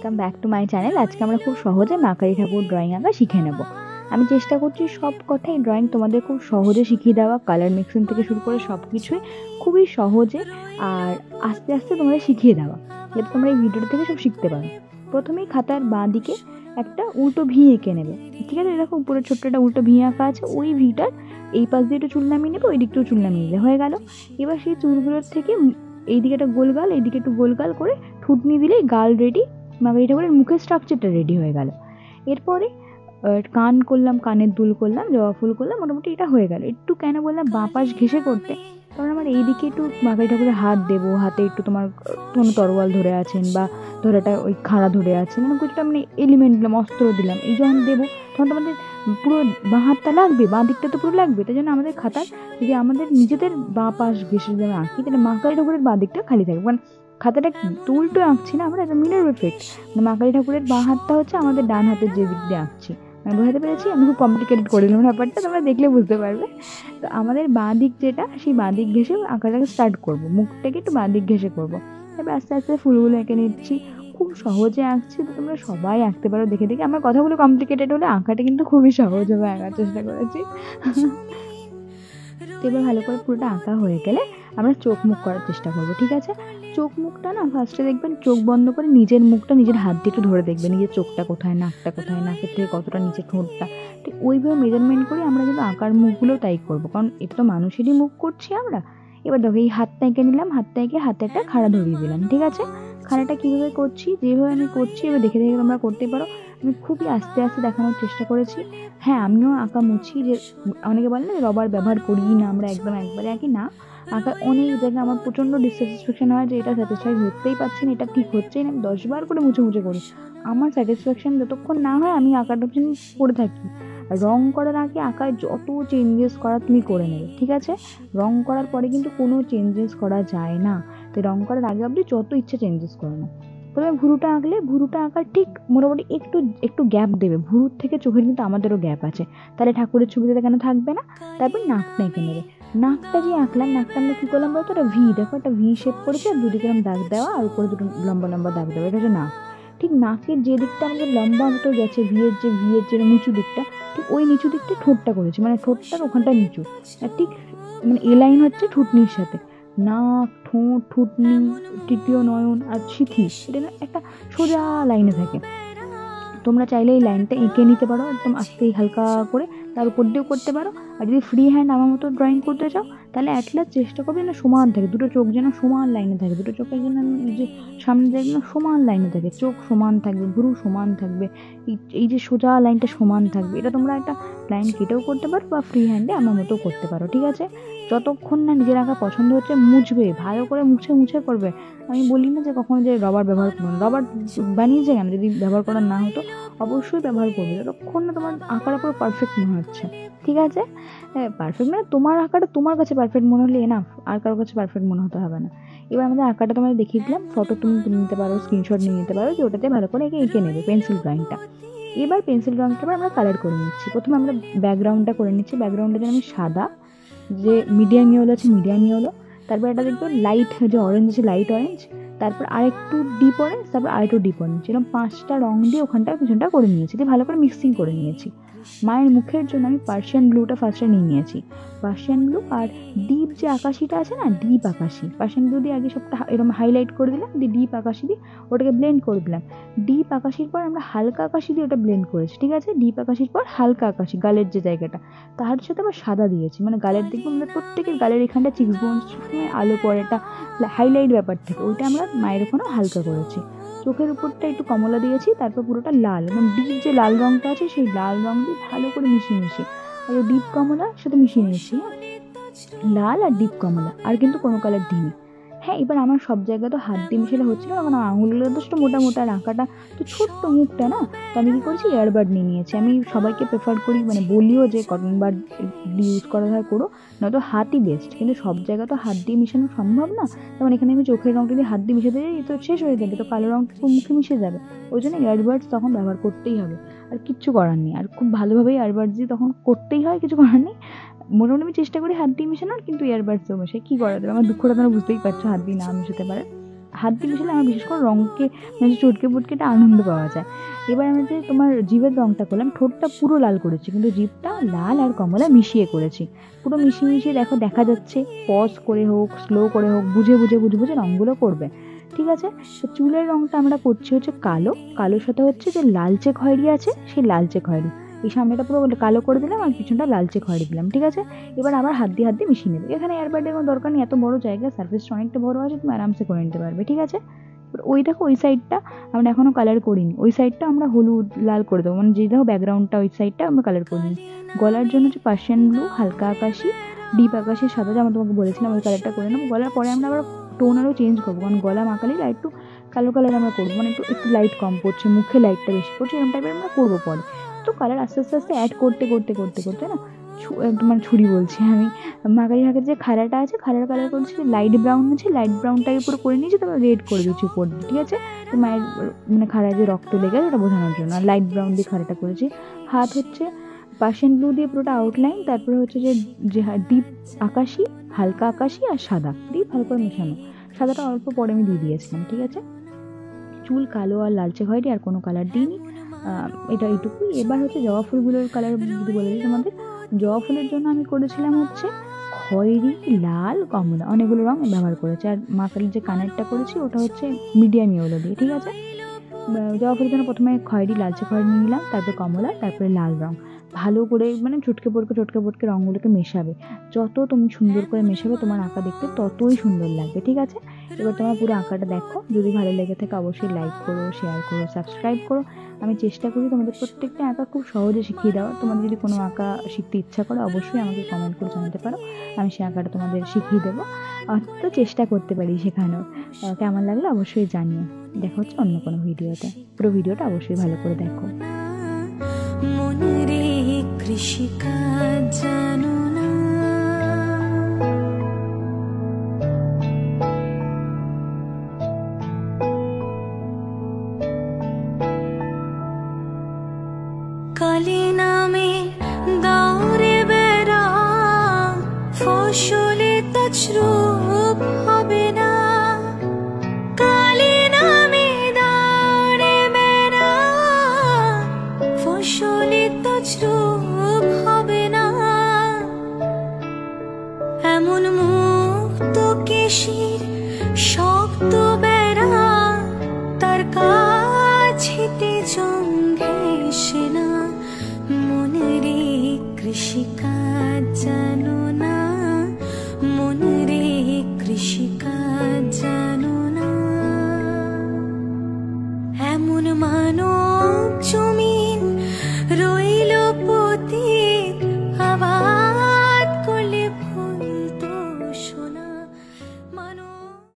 Welcome back to my channel. আজকে আমরা খুব সহজে মা কালী ঠাকুর ড্রয়িং আঁকা শিখে নেব। আমি চেষ্টা করছি সব কথাই ড্রয়িং তোমাদের খুব সহজে শিখিয়ে দেওয়া, কালার মিক্সিং থেকে শুরু করে সব কিছুই খুবই সহজে আর আস্তে আস্তে তোমাদের শিখিয়ে দেওয়া, যাতে তোমরা এই ভিডিওটা থেকে সব শিখতে পারো। প্রথমেই খাতার বাঁ দিকে একটা উল্টো ভি এঁকে নেবে, ঠিক আছে? এরকম উপরে ছোট্ট একটা উল্টো ভি আঁকা আছে, ওই ভিটার এই পাশ দিয়ে একটু চুল নামিয়ে নেবে, ওই দিকটাও চুল নামিয়ে নিলে হয়ে গেল। এবার সেই চুলগুলোর থেকে এইদিকে একটা গোল গাল, এইদিকে একটু গোল গাল করে ঠুটনি দিলেই গাল রেডি, মা কালী ঠাকুরের মুখের স্ট্রাকচারটা রেডি হয়ে গেল। এরপরে কান করলাম, কানের দুল করলাম, জবা ফুল করলাম, মোটামুটি এটা হয়ে গেল। একটু কেন বললাম বাঁ পাশ ঘেঁষে করতে, কারণ আমার এইদিকে একটু মা কালী ঠাকুরের হাত দেবো, হাতে একটু তোমার কোনো তরোয়াল ধরে আছেন বা ধরাটা ওই খাড়া ধরে আছেন, মানে কিছুটা মানে এলিমেন্ট দিলাম, অস্ত্র দিলাম, এই যখন দেবো তখন তোমাদের পুরো বাঁ হাতটা লাগবে, বাঁ দিকটা তো পুরো লাগবে। তাই জন্য আমাদের খাতার যদি আমাদের নিজেদের বাঁ পাশ ঘেঁষে যদি আমি আঁকি, তাহলে মা কালী ঠাকুরের বাঁ দিকটা খালি থাকবে, কারণ খাতাটা উল্টো আঁকছি না আমরা, এটা মিরর এফেক্ট। মা কালী ঠাকুরের বাঁ হাতটা হচ্ছে আমাদের ডান হাতের যে দিক দিয়ে আঁকছি, মানে বোঝাতে পেরেছি? আমি খুব কমপ্লিকেটেড করে দিলাম ব্যাপারটা, তোমরা দেখলে বুঝতে পারবে। তো আমাদের বাঁ দিক যেটা, সেই বাঁ দিক ঘেঁষে আঁকাটাকে স্টার্ট করবো, মুখটাকে একটু বাঁ দিক ঘেঁষে করবো। এবার আস্তে আস্তে ফুলগুলো এঁকে নিচ্ছি, খুব সহজে আঁকছি, তো তোমরা সবাই আঁকতে পারো দেখে দেখে। আমার কথাগুলো কমপ্লিকেটেড হলে আঁকাটা কিন্তু খুবই সহজভাবে আঁকার চেষ্টা করেছি। তো এবার ভালো করে পুরোটা আঁকা হয়ে গেলে আমরা চোখ মুখ করার চেষ্টা করবো, ঠিক আছে? চোখ মুখটা না ফার্স্টে দেখবেন চোখ বন্ধ করে নিজের মুখটা নিজের হাত দিয়ে একটু ধরে দেখবেন, নিজের চোখটা কোথায়, নাকটা কোথায়, নাকের থেকে কতটা নিচে ঠোঁটটা, ঠিক ওইভাবে মেজারমেন্ট করে আমরা কিন্তু আঁকার মুখগুলো তাই করবো, কারণ এটা তো মানুষেরই মুখ করছি আমরা। এবার দেখো এই হাতটা এঁকে নিলাম, হাতটা এঁকে হাতে একটা খাড়া ধরিয়ে দিলাম, ঠিক আছে? খাড়াটা কীভাবে করছি, যেভাবে আমি করছি এবার দেখে দেখে তোমরা করতে পারো। আমি খুবই আস্তে আস্তে দেখানোর চেষ্টা করেছি। হ্যাঁ, আমিও আঁকা মুছি, যে অনেকে বলে না রবার ব্যবহার করি না আমরা, একদম একবারে আঁকি না। আঁকা অনেক জায়গায় আমার প্রচণ্ড ডিসস্যাটিসফ্যাকশন হয় যে এটা স্যাটিসফাই হতেই পারছি না, এটা ঠিক হচ্ছেই না, আমি 10 বার করে মুছে মুছে করি। আমার স্যাটিসফ্যাকশন যতক্ষণ না হয় আমি আঁকাটা করে থাকি। রং করার আগে আঁকায় যত চেঞ্জেস করা তুমি করে নেবে, ঠিক আছে? রং করার পরে কিন্তু কোনো চেঞ্জেস করা যায় না, তো রং করার আগে অবধি যত ইচ্ছে চেঞ্জেস করে না। প্রথমে ভুরুটা আঁকলে, ভুরুটা আঁকার ঠিক মোটামুটি একটু একটু গ্যাপ দেবে, ভুরুর থেকে চোখের কিন্তু আমাদেরও গ্যাপ আছে, তাহলে ঠাকুরের ছবিতে কেন থাকবে না? তারপর নাকটা এঁকে নেবে। নাকটা যে আঁকলাম, নাকটা আমরা কী করলাম বলতো, একটা ভি, দেখো একটা ভি শেপ করেছে, আর দুদিকে এরকম দাগ দেওয়া, আর উপরে দুটো লম্বা লম্বা দাগ দেওয়া, এটা হচ্ছে নাক। ঠিক নাকের যে দিকটা আমাদের লম্বা মতো গেছে, ভিয়ের যে নিচু দিকটা, ঠিক ওই নিচু দিকটা ঠোঁটটা করেছে, মানে ঠোঁটটার ওখানটা নিচু, আর ঠিক মানে এ লাইন হচ্ছে ঠুটনির সাথে। নাক, ঠোঁট, ঠুটনি, তৃতীয় নয়ন আর সিথি, এটা না একটা সোজা লাইনে থাকে। তোমরা চাইলে এই লাইনটা এঁকে নিতে পারো একদম আস্তে হালকা করে, তার উপর দিয়েও করতে পারো। আর যদি ফ্রি হ্যান্ড আমার মতো ড্রয়িং করতে চাও, তাহলে অ্যাটলাস্ট চেষ্টা করবে যেন সমান থাকে, দুটো চোখ যেন সমান লাইনে থাকে, দুটো চোখের জন্য যে সামনে যেন সমান লাইনে থাকে, চোখ সমান থাকবে, ভুরু সমান থাকবে, এই যে সোজা লাইনটা সমান থাকবে। এটা তোমরা একটা লাইন কেটেও করতে পারো বা ফ্রি হ্যান্ডে আমার মতো করতে পারো, ঠিক আছে? যতক্ষণ না নিজের আঁকা পছন্দ হচ্ছে মুছবে, ভালো করে মুছে মুছে করবে। আমি বলি না যে কখনো যে রবার ব্যবহার করো না, রবার বানিয়েছে কেন, যদি ব্যবহার করা না হতো অবশ্যই ব্যবহার করবে, যতক্ষণ না তোমার আঁকাটা পুরো পারফেক্ট মনে হচ্ছে, ঠিক আছে? পারফেক্ট মানে তোমার আঁকাটা তোমার কাছে পারফেক্ট মনে হলে এনাফ, আর কারোর কাছে পারফেক্ট মনে হতে হবে না। এবার আমাদের আঁকাটা তোমাদের দেখিয়ে দিলাম, ফটো তুমি নিতে পারো, স্ক্রিনশট নিয়ে নিতে পারো, যে ওটাতে ভালো করে এঁকে নেবে পেন্সিল ড্রয়িংটা। এবার পেন্সিল ড্রয়িংটা আমরা কালার করে নিচ্ছি। প্রথমে আমরা ব্যাকগ্রাউন্ডটা করে নিচ্ছি, ব্যাকগ্রাউন্ডের জন্য আমি সাদা, যে মিডিয়াম ইয়েলো আছে মিডিয়াম ইয়েলো, তারপর এটা দেখবো লাইট যে অরেঞ্জ আছে লাইট অরেঞ্জ, তারপর আরেকটু ডিপ অরেঞ্জ, তারপর আরেকটু ডিপ অরেঞ্জ, এরকম 5টা রং দিয়ে ওখানটা পিছনটা করে নিয়েছি, দিয়ে ভালো করে মিক্সিং করে নিয়েছি। মায়ের মুখের জন্য আমি পার্সিয়ান ব্লুটা ফার্স্টে নিয়ে নিয়েছি, পার্সিয়ান ব্লু আর ডিপ যে আকাশিটা আছে না, ডিপ আকাশি, পার্সিয়ান ব্লু দিয়ে আগে সবটা এরকম হাইলাইট করে দিলাম, দিয়ে ডিপ আকাশি দিয়ে ওটাকে ব্লেন্ড করে দিলাম। ডিপ আকাশির পর আমরা হালকা আকাশি দিয়ে ওটা ব্লেন্ড করেছি, ঠিক আছে? ডিপ আকাশির পর হালকা আকাশি গালের যে জায়গাটা, তার সাথে আবার সাদা দিয়েছি, মানে গালের দেখবো আমাদের প্রত্যেকের গালের এখানটা চিক্স বোনস আলো পরে একটা হাইলাইট ব্যাপার থেকে, ওইটা আমরা মায়ের ওখানেও হালকা করেছি। চোখের উপরটা একটু কমলা দিয়েছি, তারপর পুরোটা লাল, এবং ডিপ যে লাল রঙটা আছে সেই লাল রঙ দিয়ে ভালো করে মিশিয়ে আর ডিপ কমলার সাথে মিশিয়ে নিয়েছি। লাল আর ডিপ কমলা, আর কিন্তু কোনো কালার দিইনি। হ্যাঁ, এবার আমার সব জায়গায় তো হাত দিয়ে মিশালে হচ্ছিল না, কারণ আঙুলগুলো যথেষ্ট মোটা মোটা, আঁকাটা তো ছোট্ট মুখটা না, তো আমি কী করেছি ইয়ারবাড নিয়ে নিয়েছি। আমি সবাইকে প্রেফার করি, মানে বলিও যে কটন বাড ইউজ করা হয় করো, নয়তো হাতই বেস্ট, কিন্তু সব জায়গা তো হাত দিয়ে মিশানো সম্ভব না। যেমন এখানে আমি চোখের রঙটা দিয়ে হাত দিয়ে মিশাতে যাই তো শেষ হয়ে যাবে, তো কালো রঙটা মুখে মিশে যাবে, ওই জন্য ইয়ারবাডস তখন ব্যবহার করতেই হবে, আর কিচ্ছু করার নেই। আর খুব ভালোভাবেই ইয়ারবাডস দিয়ে তখন করতেই হয়, কিছু করার নেই। মোটামুটি আমি চেষ্টা করি হাত দিয়ে মেশানোর, কিন্তু ইয়ারবাডসেও মেশাই, কী করা যাবে, আমার দুঃখটা তোমরা বুঝতেই পারছো, হাত দিয়ে না মেশাতে পারে। হাত দিয়ে মিশালে আমার বিশেষ করে রঙকে মানে চটকে পুটকেটা আনন্দ পাওয়া যায়। এবার আমি যে তোমার জিভের রঙটা করলাম, ঠোঁটটা পুরো লাল করেছি, কিন্তু জিভটা লাল আর কমলা মিশিয়ে করেছি, পুরো মিশিয়ে মিশিয়ে দেখো দেখা যাচ্ছে। পজ করে হোক, স্লো করে হোক, বুঝে বুঝে বুঝে বুঝে রঙগুলো করবে, ঠিক আছে? তো চুলের রঙটা আমরা করছি হচ্ছে কালো, কালোর সাথে হচ্ছে যে লালচে খয়েরি আছে, সেই লালচে খয়েরি, এই সামনেটা পুরো কালো করে দিলাম আর পিছনটা লালচে খয়েরি দিলাম, ঠিক আছে? এবার আবার হাত দিয়ে মিশিয়ে নেবে। এখানে এয়ারবাডের কোনো দরকার নেই, এত বড় জায়গা, সারফেসটা অনেকটা বড় আছে, তুমি আরামসে করে নিতে পারবে, ঠিক আছে? ওই দেখো ওই সাইডটা আমরা এখনো কালার করিনি, ওই সাইডটা আমরা হলুদ লাল করে দেবো, মানে যে দেখো ব্যাকগ্রাউন্ডটা ওই সাইডটা আমরা কালার করিনি। গলার জন্য হচ্ছে পার্সিয়ান ব্লু, হালকা আকাশি, ডিপ আকাশি, সাদা, যেমন তোমাকে বলেছিলাম ওই কালারটা করে নেবো। গলার পরে আমরা আবার টোন আরও চেঞ্জ করবো, কারণ গলা মাখালেই একটু কালো কালার আমরা করবো, মানে একটু একটু লাইট কম পড়ছে, মুখে লাইটটা বেশি পড়ছে, এরকম টাইপের আমরা করবো পরে। তো কালার আস্তে আস্তে আস্তে অ্যাড করতে করতে করতে করতে না মানে ছুরি বলছি আমি, মাকারি হাতের যে খাড়াটা আছে, খাড়ার কালার করছি লাইট ব্রাউন আছে, লাইট ব্রাউনটাকে পুরো করে নিয়েছি, তারপর রেড করে দিচ্ছি উপর দিয়ে, ঠিক আছে? তো মায়ের মানে খাড়ায় যে রক্ত লেগে আছে ওটা বোঝানোর জন্য, আর লাইট ব্রাউন দিয়ে খাড়াটা করেছি। হাত হচ্ছে পার্সিয়ান ব্লু দিয়ে পুরোটা আউটলাইন, তারপরে হচ্ছে যে যে ডিপ আকাশি, হালকা আকাশি আর সাদা, ডিপ হালকা মেশানো, সাদাটা অল্প পরে আমি দিয়ে দিয়েছিলাম, ঠিক আছে? চুল কালো আর লালচে খয়েরি, আর কোনো কালার দিইনি, এটা এইটুকুই। এবার হচ্ছে জবা ফুলগুলোর কালার যদি বলে দিই তোমাদের, জবা ফুলের জন্য আমি করেছিলাম হচ্ছে খয়েরি, লাল, কমলা, অনেকগুলো রঙ ব্যবহার করেছি। আর মা কালীর যে কানেরটা করেছি ওটা হচ্ছে মিডিয়াম ইয়েলো দিয়ে, ঠিক আছে? জবা ফুলের জন্য প্রথমে খয়েরি, লালচে খয়েরি নিয়ে নিলাম, তারপরে কমলা, তারপরে লাল রঙ, ভালো করে মানে চটকে পটকে রঙগুলোকে মেশাবে। যত তুমি সুন্দর করে মেশাবে তোমার আঁকা দেখতে ততই সুন্দর লাগবে, ঠিক আছে? এবার তোমার পুরো আঁকাটা দেখো, যদি ভালো লেগে থাকে অবশ্যই লাইক করো, শেয়ার করো, সাবস্ক্রাইব করো। আমি চেষ্টা করি তোমাদের প্রত্যেকটা আঁকা খুব সহজে শিখিয়ে দেওয়ার। তোমাদের যদি কোনো আঁকা শিখতে ইচ্ছা করো অবশ্যই আমাকে কমেন্ট করে জানাতে পারো, আমি সেই আঁকাটা তোমাদের শিখিয়ে দেবো। তো চেষ্টা করতে পারি শেখানোর। কেমন লাগলো অবশ্যই জানিও। দেখা হচ্ছে অন্য কোনো ভিডিওতে, পুরো ভিডিওটা অবশ্যই ভালো করে দেখো। মনরে কৃষিকাজ জানো না, কালী নামে দাওরে বেড়া, ফসলে তছরূপ হবে না। কালী নামে দাওরে বেড়া, ফসলে তছরূপ হবে না। এমন মুক্ত কেশির শক্ত বেড়া, তার কাছেতে জঙ্গে এসে না। মনরে কৃষিকাজ জানো না, মনরে কৃষিকাজ জানো না। এমন মানো